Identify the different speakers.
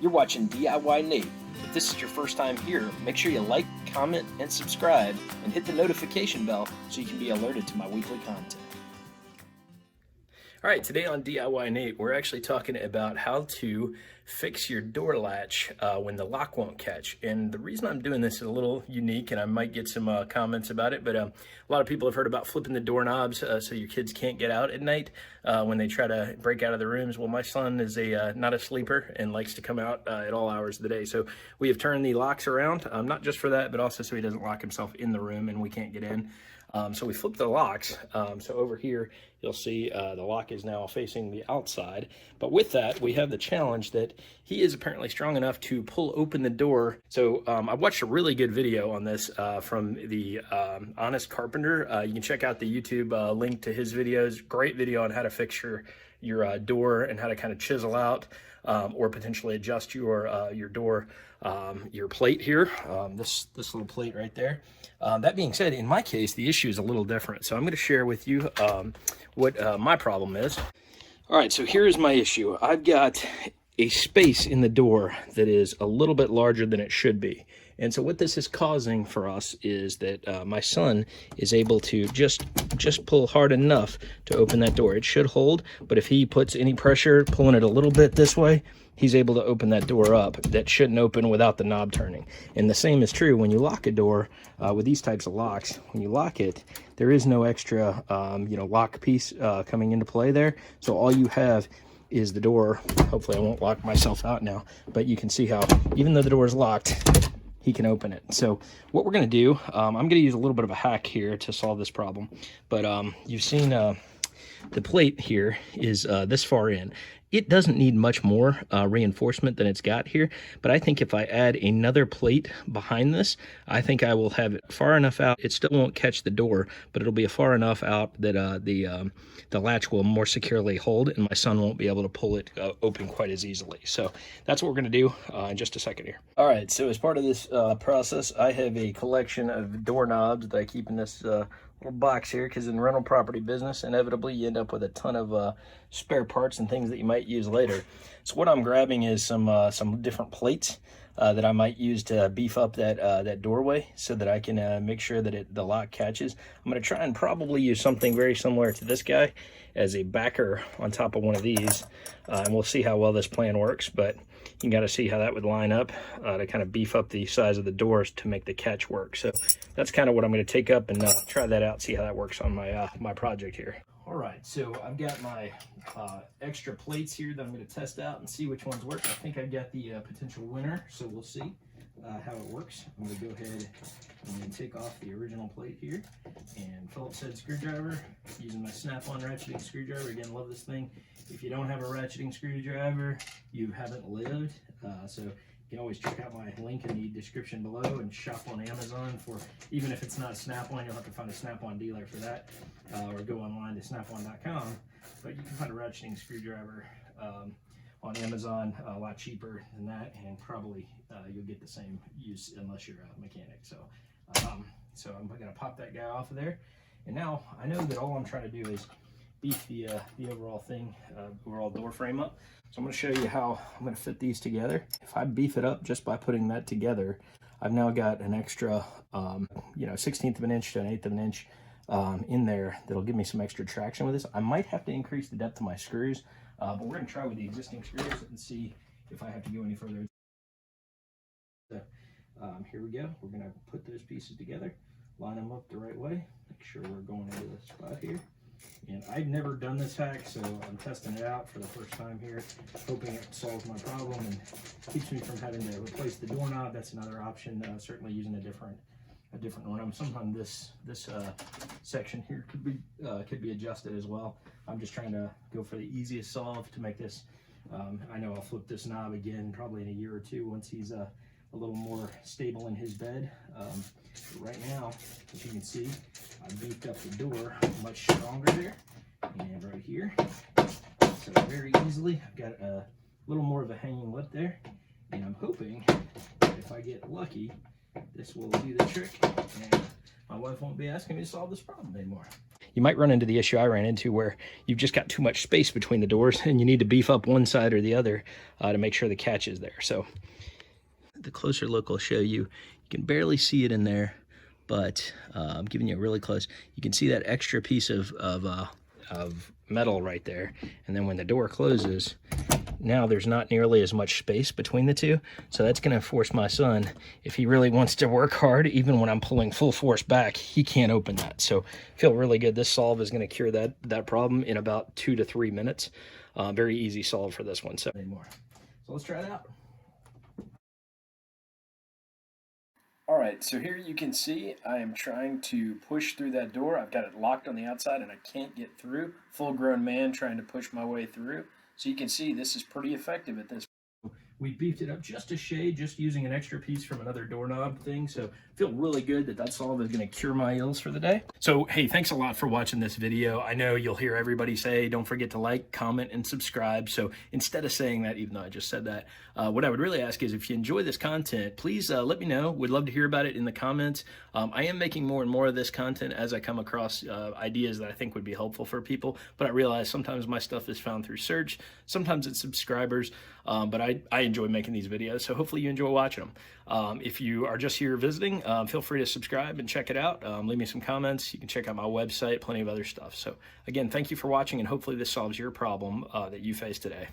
Speaker 1: You're watching DIYNate. If this is your first time here, make sure you like, comment, and subscribe, and hit the notification bell so you can be alerted to my weekly content. All right, today on DIYNate, we're actually talking about how to fix your door latch when the lock won't catch. And the reason I'm doing this is a little unique, and I might get some comments about it, but a lot of people have heard about flipping the doorknobs so your kids can't get out at night when they try to break out of the rooms. Well, my son is not a sleeper and likes to come out at all hours of the day. So we have turned the locks around, not just for that, but also so he doesn't lock himself in the room and we can't get in. So we flipped the locks. So over here, you'll see the lock is now facing the outside. But with that, we have the challenge that he is apparently strong enough to pull open the door. So I watched a really good video on this from the Honest Carpenter. You can check out the YouTube link to his videos. Great video on how to fix your door and how to kind of chisel out or potentially adjust your door, your plate here, this little plate right there. That being said, in my case, the issue is a little different. So I'm going to share with you what my problem is. All right, so here is my issue. I've got a space in the door that is a little bit larger than it should be. And so what this is causing for us is that my son is able to just pull hard enough to open that door. It should hold, but if he puts any pressure, pulling it a little bit this way, he's able to open that door up. That shouldn't open without the knob turning. And the same is true when you lock a door with these types of locks. When you lock it, there is no extra lock piece coming into play there. So all you have is the door. Hopefully I won't lock myself out now, but you can see how even though the door is locked, he can open it. So what we're going to do, I'm going to use a little bit of a hack here to solve this problem. But you've seen the plate here is this far in. It doesn't need much more reinforcement than it's got here, but I think if I add another plate behind this, I think I will have it far enough out. It still won't catch the door, but it'll be far enough out that the latch will more securely hold, and my son won't be able to pull it open quite as easily. So that's what we're going to do in just a second here. All right, so as part of this process, I have a collection of doorknobs that I keep in this little box here, because in rental property business, inevitably you end up with a ton of spare parts and things that you might use later. So what I'm grabbing is some different plates that I might use to beef up that doorway so that I can make sure that the lock catches. I'm going to try and probably use something very similar to this guy as a backer on top of one of these, and we'll see how well this plan works, but you got to see how that would line up to kind of beef up the size of the doors to make the catch work. So that's kind of what I'm going to take up and try that out, see how that works on my project here. All right, so I've got my extra plates here that I'm going to test out and see which ones work. I think I got the potential winner, so we'll see how it works. I'm going to go ahead and take off the original plate here, and Phillips head screwdriver using my snap-on ratcheting screwdriver. Again, love this thing. If you don't have a ratcheting screwdriver, you haven't lived. So you can always check out my link in the description below and shop on Amazon for, even if it's not Snap-on, you'll have to find a Snap-on dealer for that, or go online to snapon.com. But you can find a ratcheting screwdriver on Amazon a lot cheaper than that, and probably you'll get the same use unless you're a mechanic. So I'm going to pop that guy off of there. And now I know that all I'm trying to do is beef the overall thing, overall door frame up. So I'm going to show you how I'm going to fit these together. If I beef it up just by putting that together, I've now got an extra 1/16 of an inch to an 1/8 of an inch in there that'll give me some extra traction with this. I might have to increase the depth of my screws, but we're going to try with the existing screws and see if I have to go any further. So here we go. We're going to put those pieces together, line them up the right way, make sure we're going into the spot here. And I've never done this hack, so I'm testing it out for the first time here, hoping it solves my problem and keeps me from having to replace the doorknob. That's another option. Certainly using a different one. Sometimes this section here could be adjusted as well. I'm just trying to go for the easiest solve to make this. I know I'll flip this knob again probably in a year or two once he's a little more stable in his bed. Right now, as you can see, I beefed up the door much stronger there, and right here. So very easily, I've got a little more of a hanging lip there, and I'm hoping that if I get lucky, this will do the trick, and my wife won't be asking me to solve this problem anymore. you might run into the issue I ran into where you've just got too much space between the doors and you need to beef up one side or the other to make sure the catch is there. So the closer look will show you, you can barely see it in there, but I'm giving you a really close. You can see that extra piece of metal right there. And then when the door closes, now there's not nearly as much space between the two. So that's gonna force my son, if he really wants to work hard, even when I'm pulling full force back, he can't open that. So feel really good. This solve is gonna cure that problem in about 2 to 3 minutes. Very easy solve for this one. So let's try it out. All right, so here you can see I am trying to push through that door. I've got it locked on the outside and I can't get through. Full-grown man trying to push my way through. So you can see this is pretty effective at this point. We beefed it up just a shade, just using an extra piece from another doorknob thing. So feel really good that solve is gonna cure my ills for the day. So hey, thanks a lot for watching this video. I know you'll hear everybody say, don't forget to like, comment, and subscribe. So instead of saying that, even though I just said that, what I would really ask is if you enjoy this content, please let me know. We'd love to hear about it in the comments. I am making more and more of this content as I come across ideas that I think would be helpful for people, but I realize sometimes my stuff is found through search, sometimes it's subscribers, but I enjoy making these videos, so hopefully you enjoy watching them. If you are just here visiting, feel free to subscribe and check it out. Leave me some comments. You can check out my website, plenty of other stuff. So again, thank you for watching, and hopefully this solves your problem that you face today.